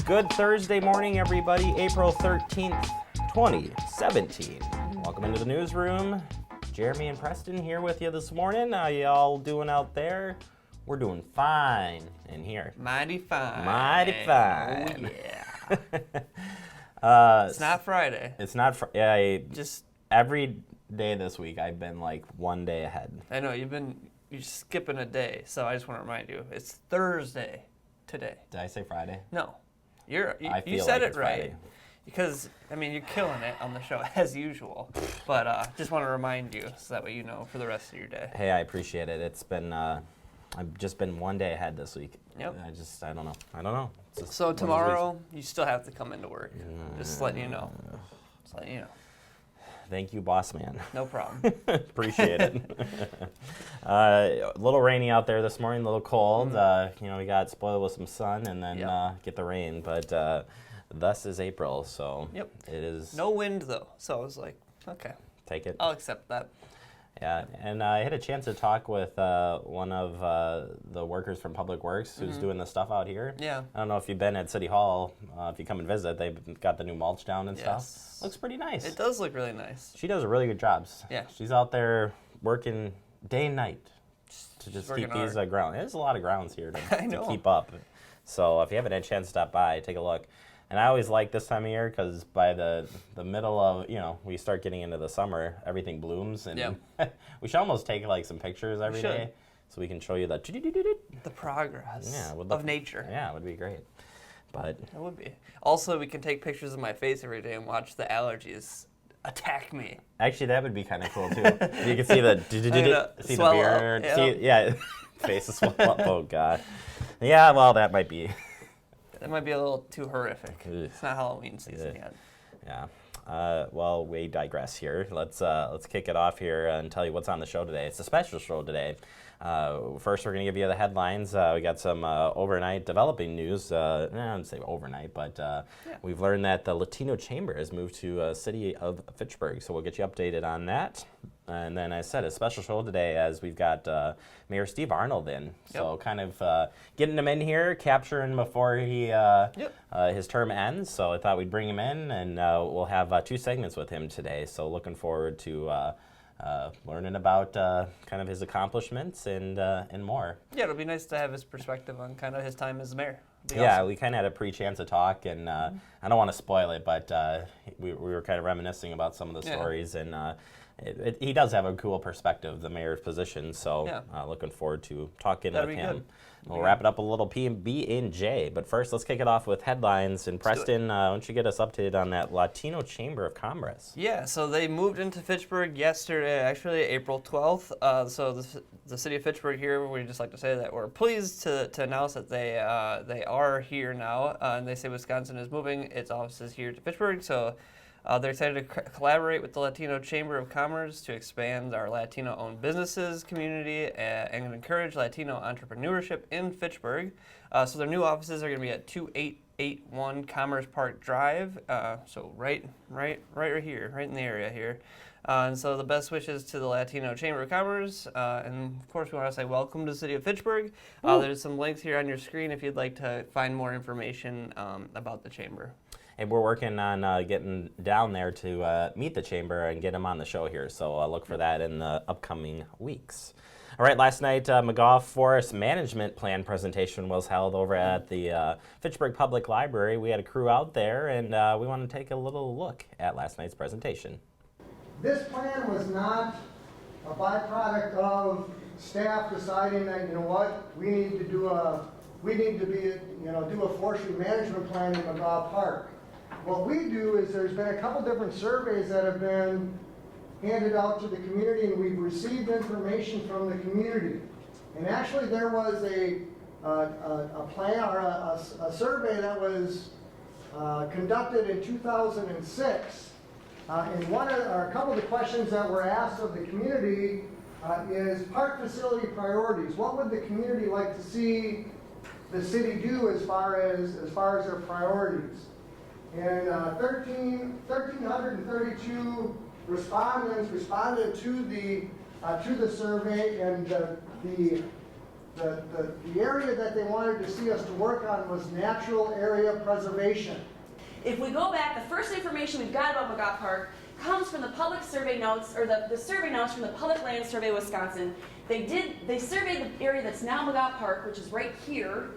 Good Thursday morning, everybody. April 13th, 2017. Welcome into the newsroom. Jeremy and Preston here with you this morning. How y'all doing out there? We're doing fine in here. Mighty fine. Mighty fine. Oh, yeah. It's not Friday. It's not Friday. Just every day this week, I've been like one day ahead. I know, you're skipping a day, so I just want to remind you, it's Thursday today. Did I say Friday? No. You feel said like it it's right. Friday. Because, I mean, you're killing it on the show, as usual. But just want to remind you, so that way you know for the rest of your day. Hey, I appreciate it. It's been, I've just been one day ahead this week. Yep. I don't know. So tomorrow, you still have to come into work. Just letting you know. Thank you, boss man. No problem. Appreciate it. A little rainy out there this morning, a little cold. We got spoiled with some sun and then get the rain. But thus is April, so it is. No wind, though. So I was like, okay. Take it. I'll accept that. Yeah, and I had a chance to talk with one of the workers from Public Works who's doing the stuff out here. Yeah. I don't know if you've been at City Hall. If you come and visit, they've got the new mulch down and stuff. Looks pretty nice. It does look really nice. She does really good jobs. Yeah. She's out there working day and night to just keep these grounds. There's a lot of grounds here to keep up. So if you haven't had a chance to stop by, take a look. And I always like this time of year because by the middle of, we start getting into the summer, everything blooms. And we should almost take like some pictures every day so we can show you the progress of nature. Yeah, it would be great. But it would be. Also, we can take pictures of my face every day and watch the allergies attack me. Actually, that would be kind of cool too. You can see the see the beard. Face is swell up. Oh God. Yeah, well, that might be. That might be a little too horrific. It's not Halloween season yet. Yeah. Well, we digress here. Let's kick it off here and tell you what's on the show today. It's a special show today. First, we're going to give you the headlines. We got some overnight developing news. I don't say overnight, but we've learned that the Latino Chamber has moved to City of Fitchburg, so we'll get you updated on that. And then I said a special show today as we've got Mayor Steve Arnold in. So kind of getting him in here, capturing him before he his term ends. So I thought we'd bring him in, and we'll have 2 segments with him today. So looking forward to learning about kind of his accomplishments and more. Yeah, it'll be nice to have his perspective on kind of his time as mayor. Awesome. We kind of had a pre-chance to talk, and I don't want to spoil it, but we were kind of reminiscing about some of the stories, and he does have a cool perspective, the mayor's position, so looking forward to talking with him. Good. We'll wrap it up a little B&J, but first let's kick it off with headlines. And Preston, why don't you get us updated on that Latino Chamber of Commerce? Yeah, so they moved into Fitchburg yesterday, actually April 12th. So the city of Fitchburg here, we'd just like to say that we're pleased to announce that they are here now, and they say Wisconsin is moving its offices here to Fitchburg. So they're excited to collaborate with the Latino Chamber of Commerce to expand our Latino-owned businesses community and encourage Latino entrepreneurship in Fitchburg. So their new offices are going to be at 2881 Commerce Park Drive, so right here, right in the area here. And so the best wishes to the Latino Chamber of Commerce, and of course we want to say welcome to the City of Fitchburg. There's some links here on your screen if you'd like to find more information about the Chamber. And we're working on getting down there to meet the chamber and get them on the show here. So look for that in the upcoming weeks. All right, last night, McGough Forest Management Plan presentation was held over at the Fitchburg Public Library. We had a crew out there, and we want to take a little look at last night's presentation. This plan was not a byproduct of staff deciding that, we need to do a forestry management plan in McGough Park. What we do is there's been a couple different surveys that have been handed out to the community, and we've received information from the community. And actually there was a plan or a survey that was conducted in 2006. And a couple of the questions that were asked of the community is park facility priorities. What would the community like to see the city do as far as their priorities? And 1,332 respondents responded to the survey, and the The area that they wanted to see us to work on was natural area preservation. If we go back, the first information we've got about McGough Park comes from the public survey notes, or the survey notes from the Public Land Survey Wisconsin. They surveyed the area that's now McGough Park, which is right here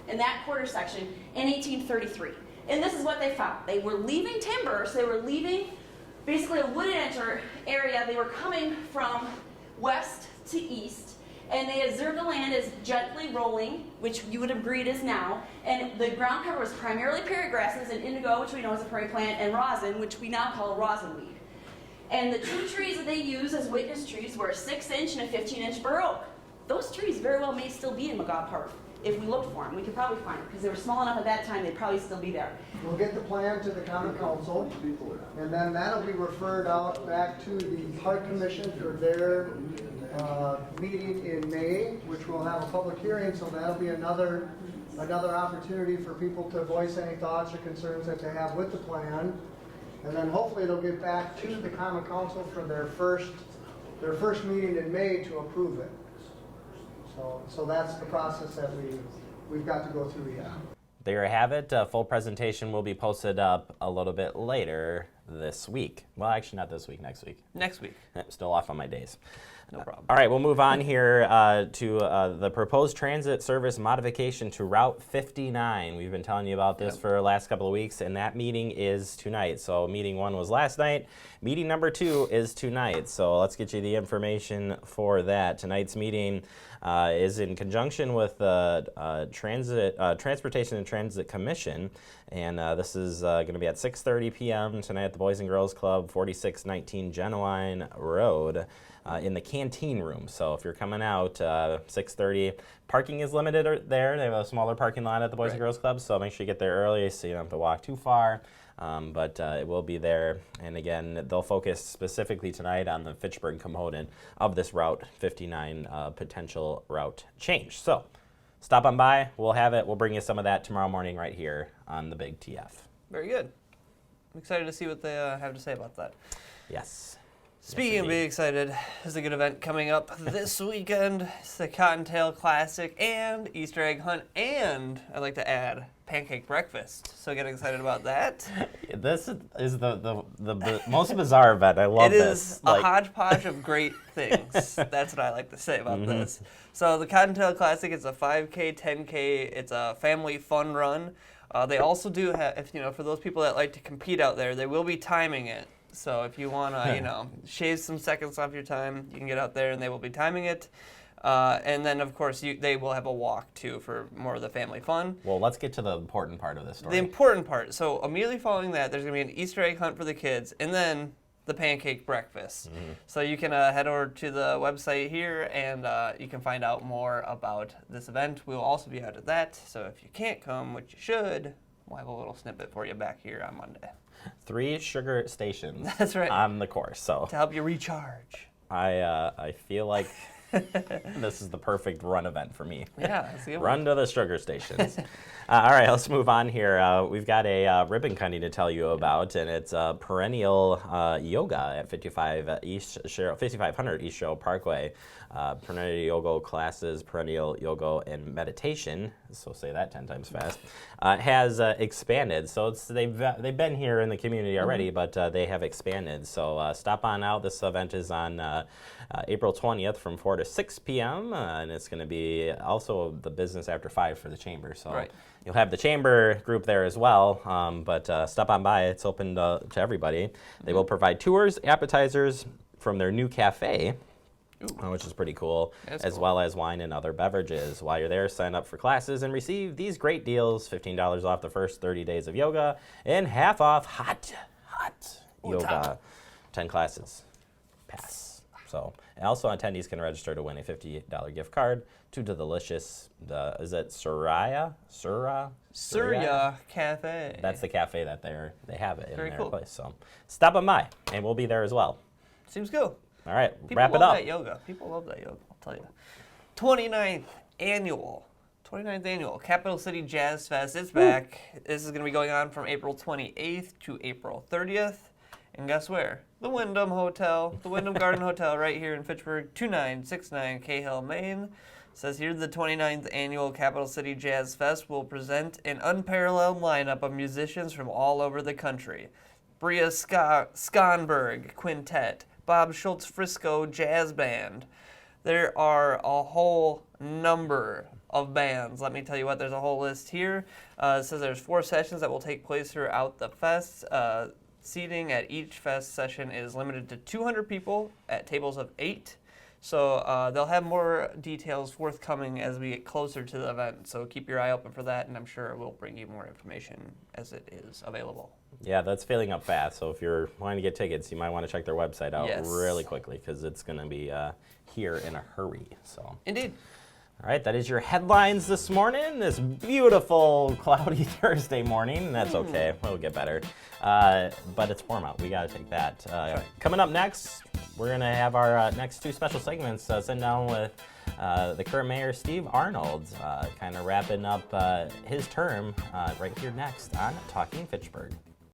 in that quarter section, in 1833. And this is what they found. They were leaving timber, so they were leaving basically a wooded area. They were coming from west to east, and they observed the land as gently rolling, which you would agree it is now, and the ground cover was primarily parrot grasses and indigo, which we know is a prairie plant, and rosin, which we now call rosin weed. And the two trees that they used as witness trees were a 6-inch and a 15-inch bur oak. Those trees very well may still be in McGough Park. If we looked for them, we could probably find them, because they were small enough at that time, they'd probably still be there. We'll get the plan to the common council, and then that'll be referred out back to the park commission for their meeting in May, which will have a public hearing, so that'll be another opportunity for people to voice any thoughts or concerns that they have with the plan. And then hopefully they'll get back to the common council for their first meeting in May to approve it. So that's the process that we've got to go through yet. There you have it. Full presentation will be posted up a little bit later this week. Well, actually not this week, next week. Next week. Still off on my days. No problem. All right, we'll move on here to the proposed transit service modification to Route 59. We've been telling you about this for the last couple of weeks, and that meeting is tonight. So meeting 1 was last night. Meeting number 2 is tonight. So let's get you the information for that. Tonight's meeting is in conjunction with the Transportation and Transit Commission, and this is going to be at 6:30 p.m. tonight at the Boys and Girls Club, 4619 Genuine Road. In the canteen room. So if you're coming out 6:30, parking is limited there. They have a smaller parking lot at the Boys and Girls Club, so make sure you get there early so you don't have to walk too far. But it will be there. And again, they'll focus specifically tonight on the Fitchburg component of this Route 59 potential route change. So stop on by. We'll have it. We'll bring you some of that tomorrow morning right here on the Big TF. Very good. I'm excited to see what they have to say about that. Yes. Speaking of being excited, there's a good event coming up this weekend. It's the Cottontail Classic and Easter egg hunt, and I'd like to add pancake breakfast. So get excited about that. This is the most bizarre event. I love this. It is a hodgepodge of great things. That's what I like to say about this. So the Cottontail Classic is a 5K, 10K. It's a family fun run. They also do have, for those people that like to compete out there, they will be timing it. So if you want to, shave some seconds off your time, you can get out there and they will be timing it. And then, of course, they will have a walk, too, for more of the family fun. Well, let's get to the important part of this story. The important part. So immediately following that, there's going to be an Easter egg hunt for the kids, and then the pancake breakfast. So you can head over to the website here, and you can find out more about this event. We'll also be out at that. So if you can't come, which you should, we'll have a little snippet for you back here on Monday. 3 sugar stations. That's right. On the course. So to help you recharge. I feel like this is the perfect run event for me. Yeah, that's a good one. Run to the sugar stations. All right, let's move on here. We've got a ribbon cutting to tell you about, and it's Perennial Yoga at 5500 East Sherrill Parkway. Perennial Yoga classes, Perennial Yoga and Meditation, so say that 10 times fast, has expanded. So they've been here in the community already, but they have expanded. So stop on out. This event is on April 20th from 4 to 6 p.m., and it's going to be also the business after 5 for the chamber. So you'll have the chamber group there as well, but stop on by. It's open to everybody. They will provide tours, appetizers from their new cafe, which is pretty cool, as well as wine and other beverages. While you're there, sign up for classes and receive these great deals: $15 off the first 30 days of yoga and half off hot yoga, 10 classes pass. So, and also attendees can register to win a $50 gift card to the delicious, is it Surya Cafe. That's the cafe that they have it in Very their cool. place. So stop on by, and we'll be there as well. Seems cool. All right, People wrap it love up. that yoga. People love that yoga, I'll tell you. 29th annual Capital City Jazz Fest. It's back. This is going to be going on from April 28th to April 30th. And guess where? The Wyndham Hotel, the Wyndham Garden Hotel right here in Fitchburg, 2969 Cahill, Maine. Says here the 29th Annual Capital City Jazz Fest will present an unparalleled lineup of musicians from all over the country. Bria Skonberg Quintet, Bob Schultz Frisco Jazz Band. There are a whole number of bands. Let me tell you what, there's a whole list here. It says there's 4 sessions that will take place throughout the fest. Seating at each fest session is limited to 200 people at tables of 8. So they'll have more details forthcoming as we get closer to the event. So keep your eye open for that, and I'm sure we'll bring you more information as it is available. Yeah, that's filling up fast. So if you're wanting to get tickets, you might want to check their website out really quickly because it's going to be here in a hurry. So Indeed. All right, that is your headlines this morning, this beautiful cloudy Thursday morning. That's okay, it'll get better. But it's warm out, we gotta take that. Coming up next, we're gonna have our next 2 special segments, sitting down with the current mayor, Steve Arnold, kind of wrapping up his term right here next on Talking Fitchburg.